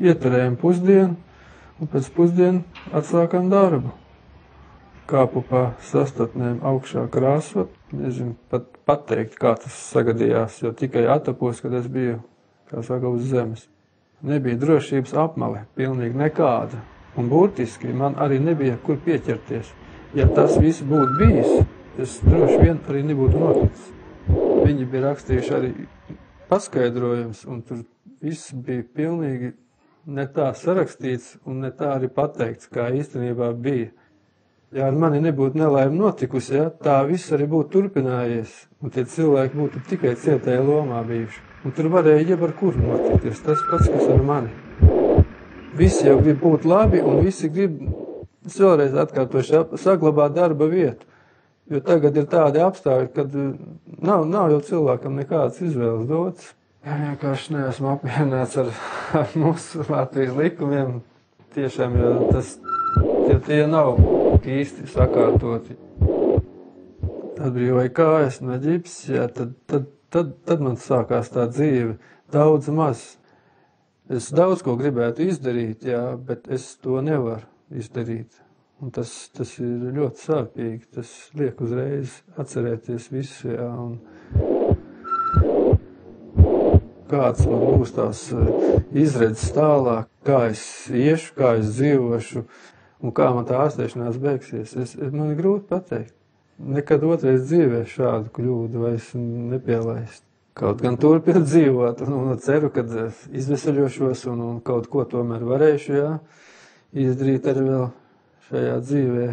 ieturējām pusdienu, un pēc pusdienu atsākām darbu. Kāpu pa sastatnēm augšā krāsot, nezinu pat pateikt, kā tas sagadījās, jo tikai atapos, kad es biju, kā saka, uz zemes. Nebija drošības apmale, pilnīgi nekāda. Un būtiski man arī nebija, kur pieķerties. Ja tas viss būtu bijis, es droši vien arī nebūtu noticis. Viņi bija rakstījuši arī paskaidrojums, un tur viss bija pilnīgi ne tā sarakstīts un ne tā arī pateikts, kā īstenībā bija. Ja ar mani nebūtu nelaime notikusi, ja, tā viss arī būtu turpinājies, un tie cilvēki būtu tikai cietēja lomā bijuši. Un tur varēja jau ar kuru notikties, tas pats, kas ar mani. Visi jau grib būt labi, un visi grib, es vēlreiz atkārtošu, saglabāt darba vietu. Jo tagad ir tādi apstākļi, kad nav jau cilvēkam nekādas izvēles dotas. Ja vienkārši neesmu apmierināts ar mūsu Latvijas likumiem, tiešām, jo tie nav īsti sakārtoti. Atbrīvoja kājas no ģips, ja, tad man sākās tā dzīve daudz maz. Es daudz ko gribētu izdarīt, jā, bet es to nevaru izdarīt. Un tas ir ļoti sāpīgi, tas liek uzreiz atcerēties visu, jā, un kāds man būs tās izredzes tālāk, kā es iešu, kā es dzīvošu, un kā man tā ārstēšanās beigsies. Man ir grūti pateikt. Nekad otrais dzīvē šādu kļūdu vairs nepielaist. Kaut gan turpinu dzīvot, un ceru, ka izveseļošos un kaut ko tomēr varēšu, jā, izdarīt arī vēl šajā dzīvē.